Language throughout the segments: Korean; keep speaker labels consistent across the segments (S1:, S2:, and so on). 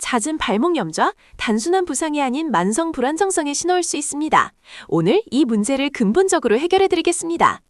S1: 잦은 발목 염좌, 단순한 부상이 아닌 만성 불안정성의 신호일 수 있습니다. 오늘 이 문제를 근본적으로 해결해 드리겠습니다.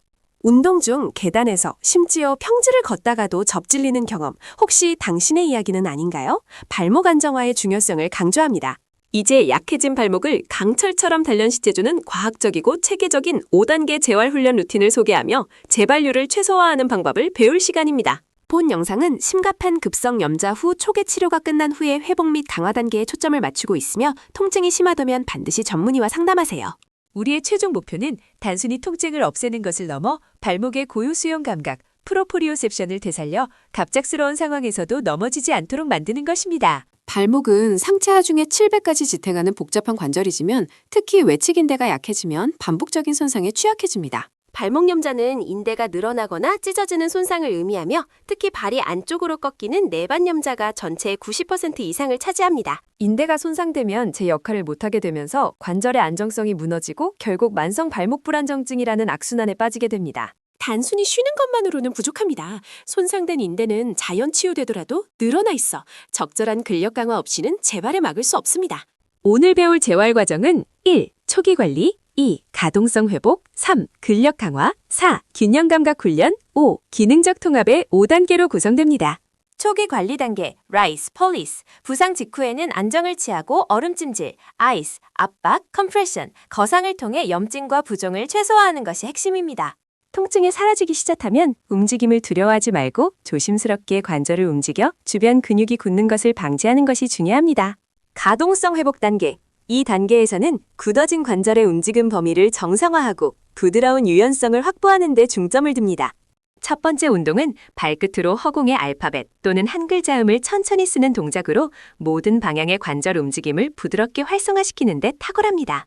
S1: 운동 중 계단에서 심지어 평지를 걷다가도 접질리는 경험, 혹시 당신의 이야기는 아닌가요? 발목 안정화의 중요성을 강조합니다. 이제 약해진 발목을 강철처럼 단련시켜주는 과학적이고 체계적인 5단계 재활훈련 루틴을 소개하며 재발률을 최소화하는 방법을 배울 시간입니다. 본 영상은 심각한 급성 염좌 후 초기 치료가 끝난 후의 회복 및 강화 단계에 초점을 맞추고 있으며 통증이 심하다면 반드시 전문의와 상담하세요.
S2: 우리의 최종 목표는 단순히 통증을 없애는 것을 넘어 발목의 고유 수용 감각, 프로프리오셉션을 되살려 갑작스러운 상황에서도 넘어지지 않도록 만드는 것입니다.
S3: 발목은 상체 하중에 7배까지 지탱하는 복잡한 관절이지만 특히 외측인대가 약해지면 반복적인 손상에 취약해집니다.
S1: 발목 염좌는 인대가 늘어나거나 찢어지는 손상을 의미하며 특히 발이 안쪽으로 꺾이는 내반 염좌가 전체의 90% 이상을 차지합니다.
S2: 인대가 손상되면 제 역할을 못하게 되면서 관절의 안정성이 무너지고 결국 만성 발목 불안정증이라는 악순환에 빠지게 됩니다.
S1: 단순히 쉬는 것만으로는 부족합니다. 손상된 인대는 자연 치유되더라도 늘어나 있어 적절한 근력 강화 없이는 재발을 막을 수 없습니다.
S2: 오늘 배울 재활 과정은 1. 초기 관리, 2. 가동성 회복, 3. 근력 강화, 4. 균형 감각 훈련, 5. 기능적 통합의 5단계로 구성됩니다.
S1: 초기 관리 단계, 라이스, 폴리스, 부상 직후에는 안정을 취하고 얼음찜질, 아이스, 압박, 컴프레션, 거상을 통해 염증과 부종을 최소화하는 것이 핵심입니다.
S2: 통증이 사라지기 시작하면 움직임을 두려워하지 말고 조심스럽게 관절을 움직여 주변 근육이 굳는 것을 방지하는 것이 중요합니다. 가동성 회복 단계. 이 단계에서는 굳어진 관절의 움직임 범위를 정상화하고 부드러운 유연성을 확보하는 데 중점을 둡니다. 첫 번째 운동은 발끝으로 허공의 알파벳 또는 한글 자음을 천천히 쓰는 동작으로 모든 방향의 관절 움직임을 부드럽게 활성화시키는 데 탁월합니다.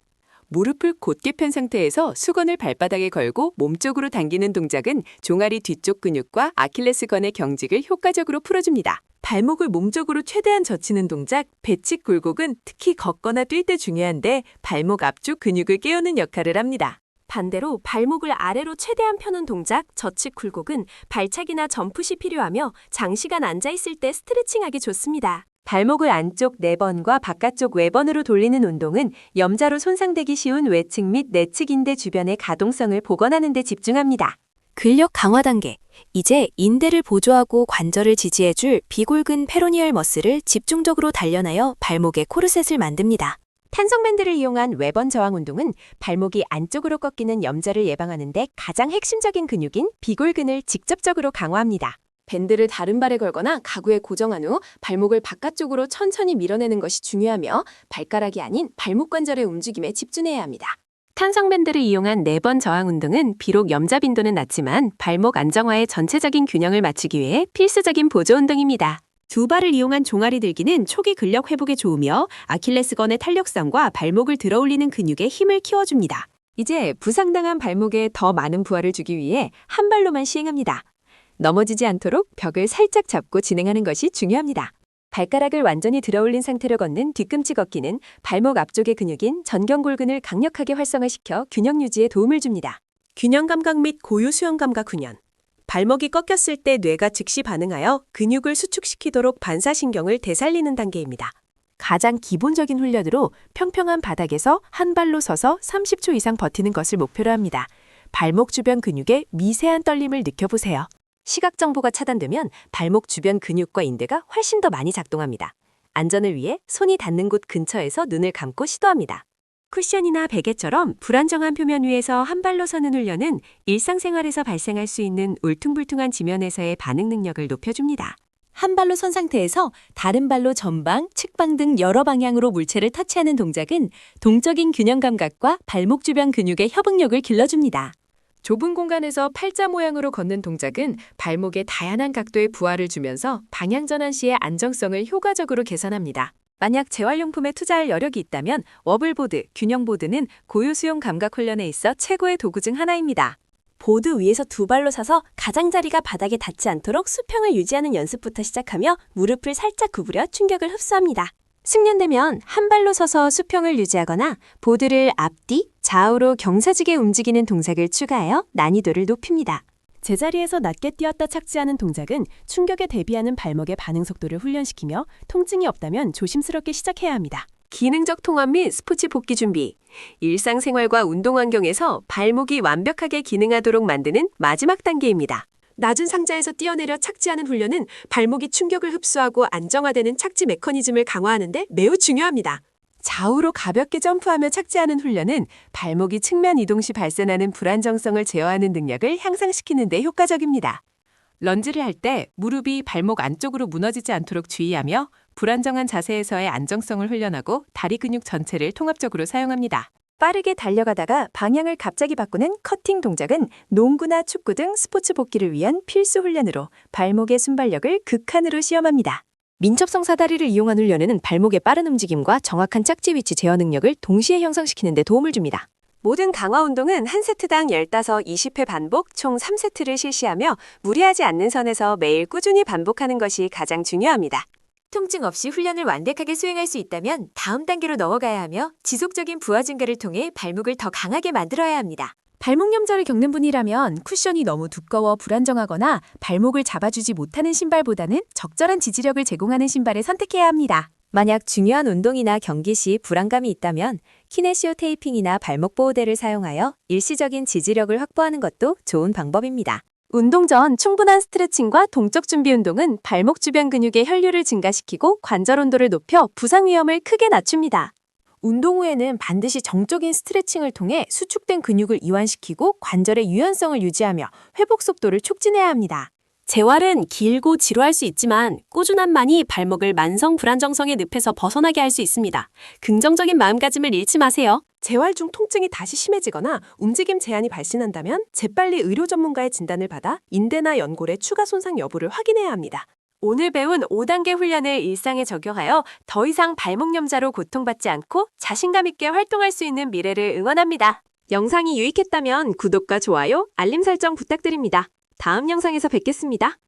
S2: 무릎을 곧게 편 상태에서 수건을 발바닥에 걸고 몸쪽으로 당기는 동작은 종아리 뒤쪽 근육과 아킬레스건의 경직을 효과적으로 풀어줍니다. 발목을 몸쪽으로 최대한 젖히는 동작, 배측 굴곡은 특히 걷거나 뛸 때 중요한데 발목 앞쪽 근육을 깨우는 역할을 합니다.
S1: 반대로 발목을 아래로 최대한 펴는 동작, 저측 굴곡은 발차기나 점프 시 필요하며 장시간 앉아있을 때 스트레칭하기 좋습니다.
S2: 발목을 안쪽 4번과 바깥쪽 외번으로 돌리는 운동은 염좌로 손상되기 쉬운 외측 및 내측 인대 주변의 가동성을 복원하는 데 집중합니다.
S1: 근력 강화 단계. 이제 인대를 보조하고 관절을 지지해줄 비골근 페로니얼 머슬을 집중적으로 단련하여 발목의 코르셋을 만듭니다.
S2: 탄성밴드를 이용한 외번 저항 운동은 발목이 안쪽으로 꺾이는 염좌를 예방하는 데 가장 핵심적인 근육인 비골근을 직접적으로 강화합니다. 밴드를 다른 발에 걸거나 가구에 고정한 후 발목을 바깥쪽으로 천천히 밀어내는 것이 중요하며 발가락이 아닌 발목 관절의 움직임에 집중해야 합니다. 탄성밴드를 이용한 4번 저항 운동은 비록 염좌 빈도는 낮지만 발목 안정화의 전체적인 균형을 맞추기 위해 필수적인 보조 운동입니다. 두 발을 이용한 종아리 들기는 초기 근력 회복에 좋으며 아킬레스건의 탄력성과 발목을 들어올리는 근육에 힘을 키워줍니다. 이제 부상당한 발목에 더 많은 부하를 주기 위해 한 발로만 시행합니다. 넘어지지 않도록 벽을 살짝 잡고 진행하는 것이 중요합니다. 발가락을 완전히 들어올린 상태로 걷는 뒤꿈치 걷기는 발목 앞쪽의 근육인 전경골근을 강력하게 활성화시켜 균형 유지에 도움을 줍니다.
S1: 균형 감각 및 고유 수용 감각 훈련. 발목이 꺾였을 때 뇌가 즉시 반응하여 근육을 수축시키도록 반사신경을 되살리는 단계입니다. 가장 기본적인 훈련으로 평평한 바닥에서 한 발로 서서 30초 이상 버티는 것을 목표로 합니다. 발목 주변 근육의 미세한 떨림을 느껴보세요.
S2: 시각 정보가 차단되면 발목 주변 근육과 인대가 훨씬 더 많이 작동합니다. 안전을 위해 손이 닿는 곳 근처에서 눈을 감고 시도합니다. 쿠션이나 베개처럼 불안정한 표면 위에서 한 발로 서는 훈련은 일상생활에서 발생할 수 있는 울퉁불퉁한 지면에서의 반응 능력을 높여줍니다. 한 발로 선 상태에서 다른 발로 전방, 측방 등 여러 방향으로 물체를 터치하는 동작은 동적인 균형 감각과 발목 주변 근육의 협응력을 길러줍니다. 좁은 공간에서 팔자 모양으로 걷는 동작은 발목에 다양한 각도의 부하를 주면서 방향 전환 시의 안정성을 효과적으로 개선합니다. 만약 재활용품에 투자할 여력이 있다면 워블보드, 균형보드는 고유 수용 감각 훈련에 있어 최고의 도구 중 하나입니다.
S1: 보드 위에서 두 발로 서서 가장자리가 바닥에 닿지 않도록 수평을 유지하는 연습부터 시작하며 무릎을 살짝 구부려 충격을 흡수합니다.
S2: 숙련되면 한 발로 서서 수평을 유지하거나 보드를 앞뒤, 좌우로 경사지게 움직이는 동작을 추가하여 난이도를 높입니다. 제자리에서 낮게 뛰었다 착지하는 동작은 충격에 대비하는 발목의 반응 속도를 훈련시키며 통증이 없다면 조심스럽게 시작해야 합니다.
S1: 기능적 통합 및 스포츠 복귀 준비. 일상생활과 운동 환경에서 발목이 완벽하게 기능하도록 만드는 마지막 단계입니다. 낮은 상자에서 뛰어내려 착지하는 훈련은 발목이 충격을 흡수하고 안정화되는 착지 메커니즘을 강화하는 데 매우 중요합니다.
S2: 좌우로 가볍게 점프하며 착지하는 훈련은 발목이 측면 이동 시 발생하는 불안정성을 제어하는 능력을 향상시키는 데 효과적입니다. 런지를 할 때 무릎이 발목 안쪽으로 무너지지 않도록 주의하며 불안정한 자세에서의 안정성을 훈련하고 다리 근육 전체를 통합적으로 사용합니다. 빠르게 달려가다가 방향을 갑자기 바꾸는 커팅 동작은 농구나 축구 등 스포츠 복귀를 위한 필수 훈련으로 발목의 순발력을 극한으로 시험합니다. 민첩성 사다리를 이용한 훈련은 발목의 빠른 움직임과 정확한 착지 위치 제어 능력을 동시에 형성시키는 데 도움을 줍니다.
S1: 모든 강화 운동은 한 세트당 15, 20회 반복 총 3세트를 실시하며 무리하지 않는 선에서 매일 꾸준히 반복하는 것이 가장 중요합니다.
S2: 통증 없이 훈련을 완벽하게 수행할 수 있다면 다음 단계로 넘어가야 하며 지속적인 부하 증가를 통해 발목을 더 강하게 만들어야 합니다. 발목 염좌를 겪는 분이라면 쿠션이 너무 두꺼워 불안정하거나 발목을 잡아주지 못하는 신발보다는 적절한 지지력을 제공하는 신발을 선택해야 합니다. 만약 중요한 운동이나 경기 시 불안감이 있다면 키네시오 테이핑이나 발목 보호대를 사용하여 일시적인 지지력을 확보하는 것도 좋은 방법입니다.
S1: 운동 전 충분한 스트레칭과 동적 준비 운동은 발목 주변 근육의 혈류를 증가시키고 관절 온도를 높여 부상 위험을 크게 낮춥니다.
S2: 운동 후에는 반드시 정적인 스트레칭을 통해 수축된 근육을 이완시키고 관절의 유연성을 유지하며 회복 속도를 촉진해야 합니다.
S1: 재활은 길고 지루할 수 있지만 꾸준함만이 발목을 만성 불안정성의 늪에서 벗어나게 할 수 있습니다. 긍정적인 마음가짐을 잃지 마세요. 재활 중 통증이 다시 심해지거나 움직임 제한이 발생한다면 재빨리 의료 전문가의 진단을 받아 인대나 연골의 추가 손상 여부를 확인해야 합니다. 오늘 배운 5단계 훈련을 일상에 적용하여 더 이상 발목 염좌로 고통받지 않고 자신감 있게 활동할 수 있는 미래를 응원합니다. 영상이 유익했다면 구독과 좋아요, 알림 설정 부탁드립니다. 다음 영상에서 뵙겠습니다.